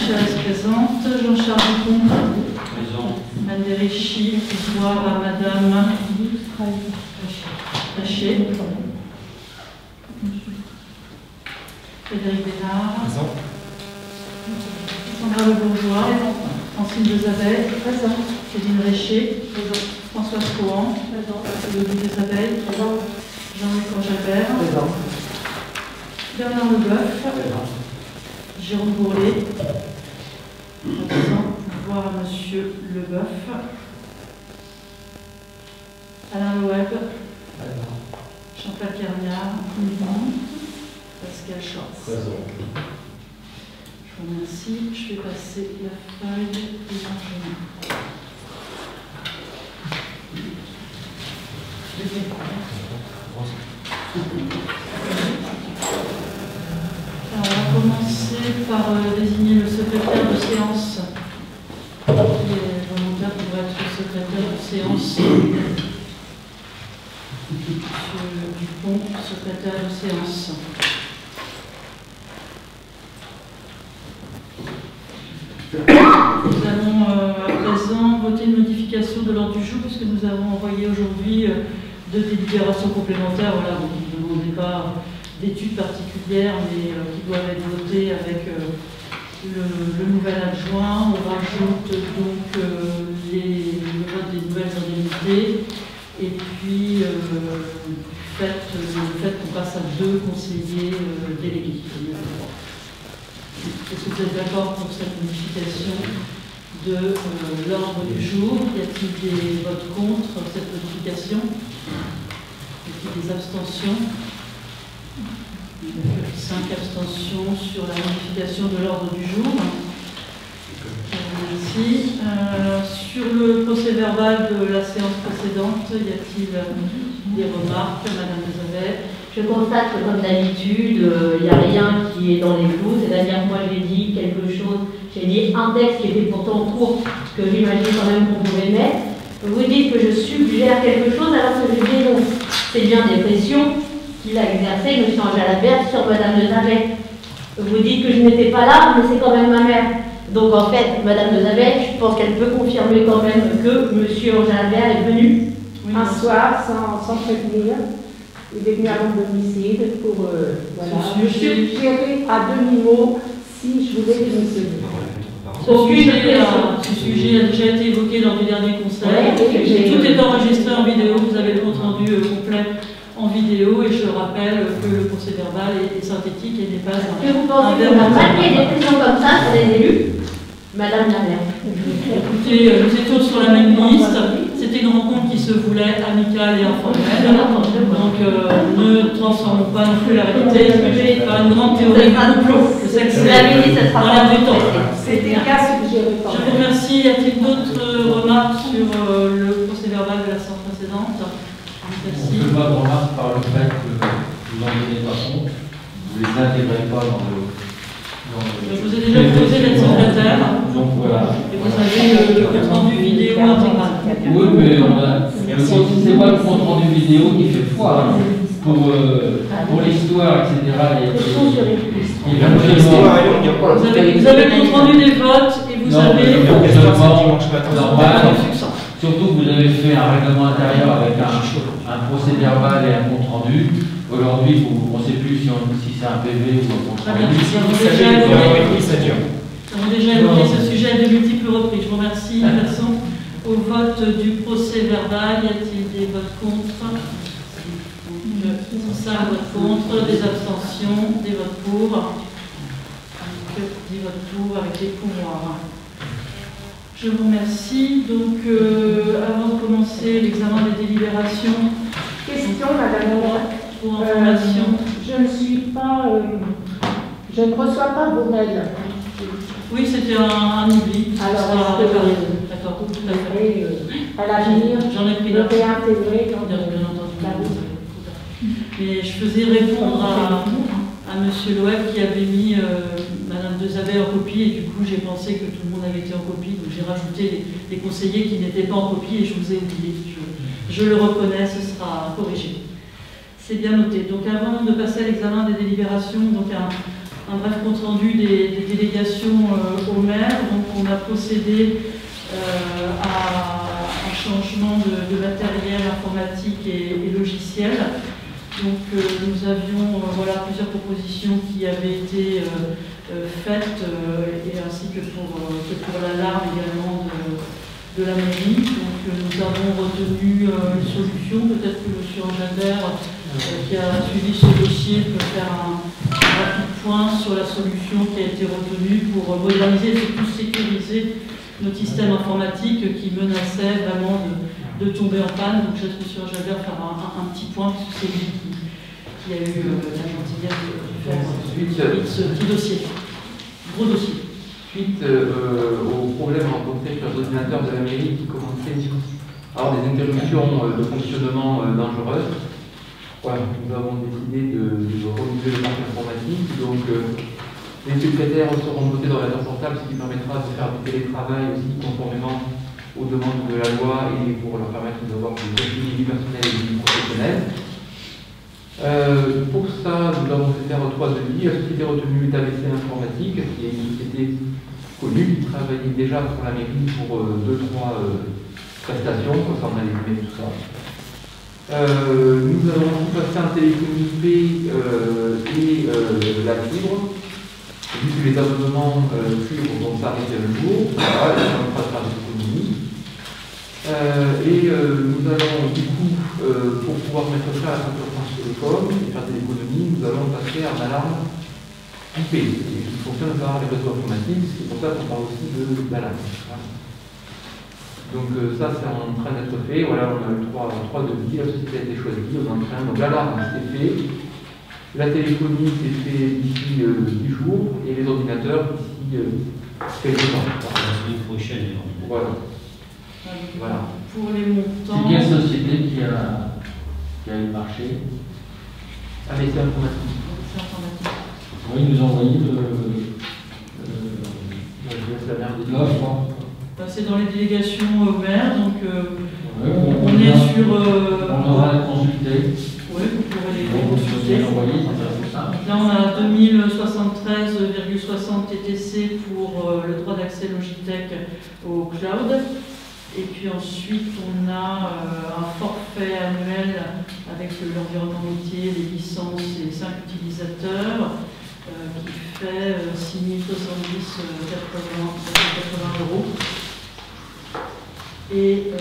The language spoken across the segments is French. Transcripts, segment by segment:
Chaz présente. Jean-Charles Dupont. Présent. Madame Richy, pouvoir à Madame Taché. Frédéric Bénard. Présent. Sandra Le Bourgeois. Francine Desabelles. Présent. Céline Réché. Présent. Françoise Cohan. Présent. Louis Desabelles. Présent. Jean-Luc Rojalbert. Présent. Bernard Leboeuf. Présent. Jérôme Bourlet. Présent. Pouvoir à Monsieur Leboeuf. Alain Loeb. Présent. Chantal Carniard. Pascal Schwartz. Présent. Je vous remercie. Je vais passer la feuille des enchaînements. Alors, on va commencer par désigner le secrétaire de séance, qui est volontaire pour être le secrétaire de séance. Monsieur Dupont, secrétaire de séance. Nous allons à présent voter une modification de l'ordre du jour, puisque nous avons envoyé aujourd'hui deux délibérations complémentaires. Voilà, vous ne demandez pas d'études particulières, mais qui doivent être votées avec le nouvel adjoint. On rajoute donc le vote des nouvelles indemnités, et puis le fait qu'on passe à deux conseillers délégués. Est-ce que vous êtes d'accord pour cette modification de l'ordre du jour? Y a-t-il des votes contre cette modification? Y a-t-il des abstentions? 5 abstentions sur la modification de l'ordre du jour. Merci. Sur le procès verbal de la séance précédente, y a-t-il des remarques, Madame Desabelles? Je constate que, comme d'habitude, il n'y a rien qui est dans les clous. C'est-à-dire que moi, j'ai dit quelque chose, j'ai dit un texte qui était pourtant court, que j'imagine quand même qu'on pouvait mettre. Vous dites que je suggère quelque chose alors que je dénonce. C'est bien des pressions qu'il a exercées, M. Jalabert, sur Mme Desabelles. Vous dites que je n'étais pas là, mais c'est quand même ma mère. Donc en fait, Mme Desabelles, je pense qu'elle peut confirmer quand même que M. Jalabert est venu un soir sans prévenir. Il est venu à mon domicile pour me suggérer à demi-mot si je voulais démissionner. Ce sujet a déjà été évoqué lors du dernier conseil. Tout est enregistré en vidéo. Vous avez le compte rendu complet en vidéo. Et je rappelle que le procès verbal est synthétique et n'est pas un. Que vous pensez qu'on a marqué des pressions comme ça sur les élus, Madame la maire? Écoutez, nous étions sur la même liste. C'était une rencontre qui se voulait amicale et informelle. Donc ne transformons pas non plus la réalité par une grande théorie de complot. Je sais que c'est dans l'air du temps. C'était un cas suggéré. Je vous remercie. Y a-t-il d'autres remarques sur le procès verbal de la séance précédente? Merci. On ne peut pas de remarques par le fait que vous n'en tenez pas compte, vous ne les intégrez pas dans le. Je vous ai déjà proposé d'être secrétaire. Donc voilà. Et vous avez le compte rendu vidéo intégral. Oui, mais c'est pas le compte rendu vidéo qui fait foi. Hein. Pour l'histoire, etc. Vous avez le compte rendu des votes et vous avez. Normal. Surtout que vous avez fait un règlement intérieur avec un procès verbal et un compte rendu. Aujourd'hui, on ne sait plus si c'est un PV ou un compte rendu. Nous avons déjà évoqué ce sujet à de multiples reprises. Je vous remercie. Nous passons au vote du procès verbal. Y a-t-il des votes contre? 5 votes contre, des abstentions, des votes pour. Des votes pour avec des pouvoirs. Je vous remercie. Donc, avant de commencer l'examen des délibérations, Question, Madame la pour information. Je ne reçois pas vos mails. Oui, c'était un oubli. Alors, d'accord, tout à fait. À l'avenir, j'en ai pris le note. réintégrer dans Bien entendu. Mais je faisais répondre à M. Loeb qui avait mis Mme Desabelles en copie, et du coup j'ai pensé que tout le monde avait été en copie, donc j'ai rajouté les conseillers qui n'étaient pas en copie et je vous ai oublié. Je le reconnais, ce sera corrigé. C'est bien noté. Donc avant de passer à l'examen des délibérations, donc un bref compte rendu des délégations au maire. Donc on a procédé à un changement de matériel informatique et logiciel. Donc nous avions plusieurs propositions qui avaient été faites, et ainsi que pour l'alarme également de la mairie. Donc nous avons retenu une solution. Peut-être que M. Angelbert, qui a suivi ce dossier, peut faire un rapide point sur la solution qui a été retenue pour moderniser et surtout sécuriser notre système informatique qui menaçait vraiment de tomber en panne. Donc je laisse M. Angelbert faire un petit point, puisque c'est lui qui a eu la gentillesse de faire ce petit dossier. Gros dossier. Suite aux problèmes rencontrés sur les ordinateurs de la mairie qui commençaient à avoir des interruptions de fonctionnement dangereuses, voilà, nous avons décidé de renouveler le parc informatique. Donc les secrétaires seront dotés d'ordinateurs portables, ce qui permettra de faire du télétravail aussi conformément aux demandes de la loi et pour leur permettre d'avoir des vie personnelle et vie professionnelle. Pour ça, nous avons fait faire 3 devis. La société retenue est ABC Informatique, qui est une société connue qui travaillait déjà pour la mairie pour 2-3 prestations concernant les emails et tout ça. Nous allons passer en téléphonie IP et la fibre. Vu que les abonnements fibre vont s'arrêter un jour, voilà, on passera de l'économie. Et nous allons du coup, pour pouvoir mettre fin à la facture France Télécom et faire des économies, nous allons passer en alarme IP, qui fonctionne par les réseaux informatiques. C'est pour ça qu'on parle aussi d'alarme. Voilà. Donc ça, c'est en train d'être fait. Voilà, on a eu 3 devis, la société a été choisie, on est en train. Donc l'alarme, c'est fait. La téléphonie, c'est fait d'ici 10 jours. Et les ordinateurs, d'ici quelques temps. La semaine prochaine. Voilà. Voilà. Pour les montants. C'est quelle société qui a eu le marché? ABC Informatique. Oui, ils nous ont envoyé l'offre. C'est dans les délégations au maire, donc on est sur. On aura les consulter. Oui, vous pourrez les consulter. Là, on a 2073,60 TTC pour le droit d'accès Logitech au cloud. Et puis ensuite, on a un forfait annuel avec l'environnement routier, les licences et les 5 utilisateurs qui fait 6 070,80 €. Et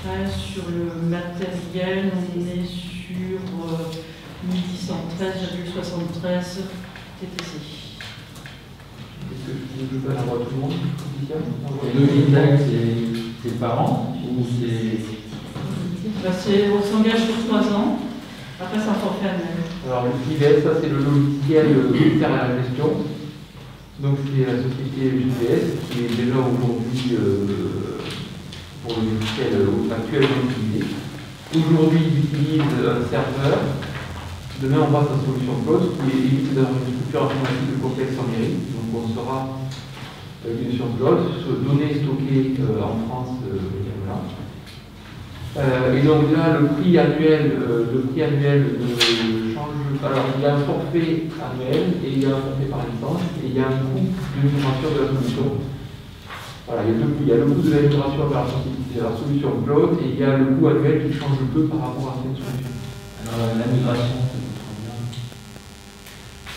après, sur le matériel, on est sur 1113,73 TTC. Est-ce que je peux avoir tout le monde? Et le Logitech, c'est par an ou c'est. On s'engage pour 3 ans. Après, c'est un forfait annuel. Alors, le JVS, ça c'est le logiciel qui sert à la gestion. Donc, c'est la société JVS qui est déjà aujourd'hui pour le logiciel actuellement utilisé. Aujourd'hui, ils utilisent un serveur. Demain, on passe à la solution cloud qui évite d'avoir une structure informatique complexe en mairie. Donc, on sera une solution cloud, données stockées en France, voilà. Et donc là, le prix annuel ne change pas. Alors, il y a un forfait annuel et il y a un forfait par licence et il y a un coût de migration de la solution. Voilà, il y a le coût de la migration vers la solution cloud et il y a le coût annuel qui change peu par rapport à cette solution. Alors, la migration,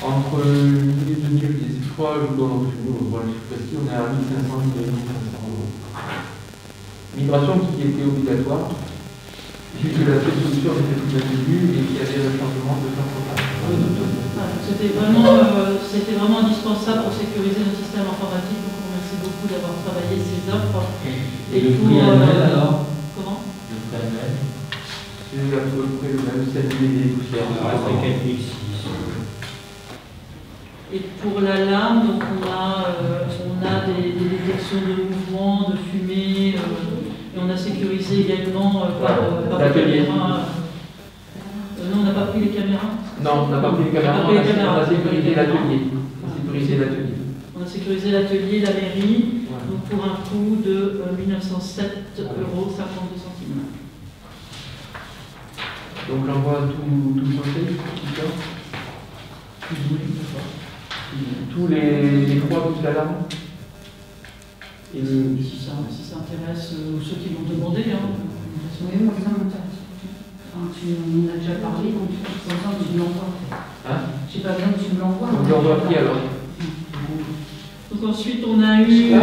entre les 2000 et 3, je vous donne entre nous, voilà, je suis précis, on est à 1500 et 1500 €. Migration qui était obligatoire, puisque la solution était plus au début et qu'il y avait un changement de C'était vraiment indispensable pour sécuriser notre système informatique. Donc, on remercie beaucoup d'avoir travaillé ces offres. Et le prix annuel alors? Comment? Le prix annuel? C'est à peu près le même, c'est des poussières. Et pour l'alarme, donc on a des détections de mouvement, de fumée, et on a sécurisé également par les caméras. Non, on n'a pas pris les caméras. Non, on n'a pas pris les caméras, on a sécurisé l'atelier. On a sécurisé l'atelier, la mairie, ouais. Donc pour un coût de 1907,52 €. Donc j'envoie tout le conseil. Tous les trois toute l'alarme. Et si ça intéresse ceux qui l'ont demandé. Oui, moi ça m'intéresse. Enfin, tu en as déjà parlé, donc tu me l'envoies. J'ai pas besoin que tu me l'envoies. On vous l'envoie qui alors? Donc ensuite on a eu...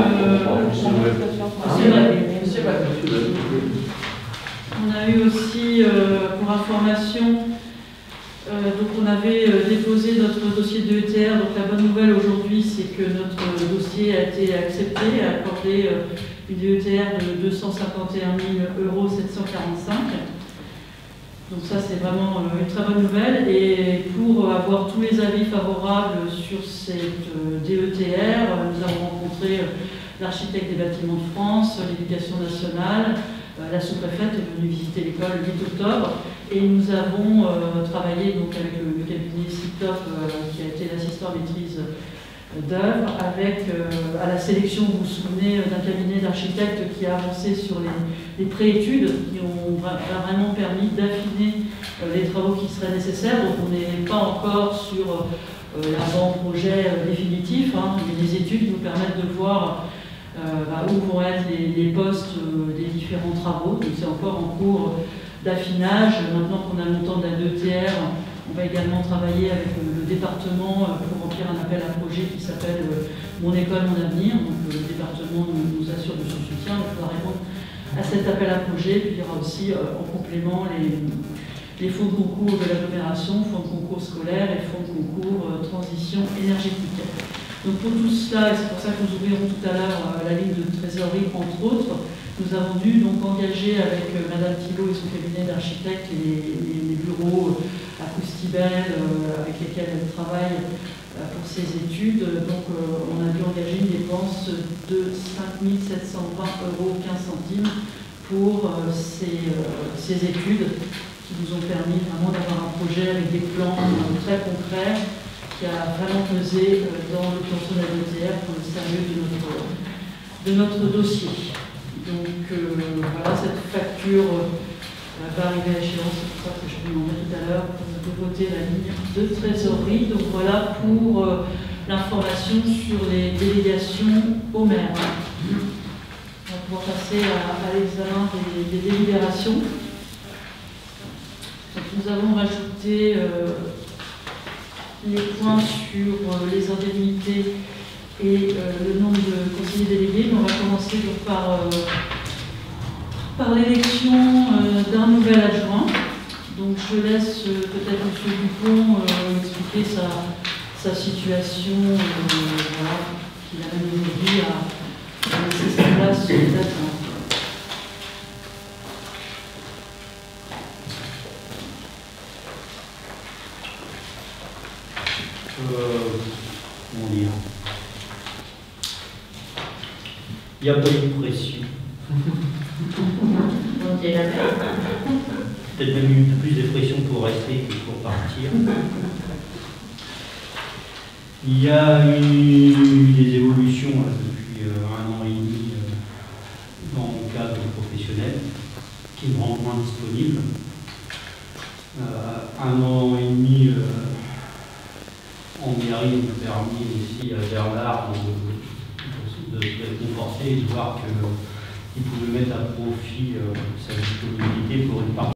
on a eu aussi, pour information, donc on avait déposé notre dossier de ETR. Donc la bonne nouvelle aujourd'hui, c'est que notre dossier a été accepté et accordé une DETR de 251 745 €. Donc ça c'est vraiment une très bonne nouvelle. Et pour avoir tous les avis favorables sur cette DETR, nous avons rencontré l'architecte des bâtiments de France, l'éducation nationale, la sous-préfète est venue visiter l'école le 8 octobre et nous avons travaillé donc avec le cabinet SITOP qui a été l'assistant maîtrise d'œuvre avec à la sélection, vous vous souvenez, d'un cabinet d'architectes qui a avancé sur les préétudes qui ont vraiment permis d'affiner les travaux qui seraient nécessaires. Donc on n'est pas encore sur l'avant-projet définitif, mais les études nous permettent de voir où vont être les postes des différents travaux. Donc c'est encore en cours d'affinage. Maintenant qu'on a le montant de la DETR, on va également travailler avec le département pour remplir un appel à projet qui s'appelle Mon école, mon avenir. Donc le département nous assure de son soutien. Il faudra répondre à cet appel à projet. Puis il y aura aussi en complément les fonds de concours de l'agglomération, fonds de concours scolaire et fonds de concours transition énergétique. Donc pour tout cela, et c'est pour ça que nous ouvrirons tout à l'heure la ligne de trésorerie entre autres, nous avons dû donc engager avec Madame Thibault et son cabinet d'architectes les bureaux à Coustibel avec lesquels elle travaille pour ses études. Donc on a dû engager une dépense de 5 720 € 15 centimes pour ces études qui nous ont permis vraiment d'avoir un projet avec des plans très concrets qui a vraiment pesé dans l'obtention de la DETR pour le sérieux de notre dossier. Donc voilà, cette facture va arriver à échéance, c'est pour ça que je vous demandais tout à l'heure de voter la ligne de trésorerie. Donc voilà pour l'information sur les délégations au maire. On va pouvoir passer à l'examen des délibérations. Donc, nous avons rajouté les points sur les indemnités et le nombre de conseillers délégués. On va commencer donc par l'élection d'un nouvel adjoint. Donc je laisse peut-être M. Dupont expliquer sa situation, qu'il a même aujourd'hui à laisser sa place d'adjoint. Comment dire, il n'y a pas eu de pression. Peut-être même eu plus de pression pour rester que pour partir. Il y a eu des évolutions depuis 1 an et demi dans mon cadre professionnel qui me rend moins disponible. 1 an et demi en mairie nous a permis aussi à Bernard de se réconforter et de voir qu'il pouvait mettre à profit sa disponibilité pour une partie.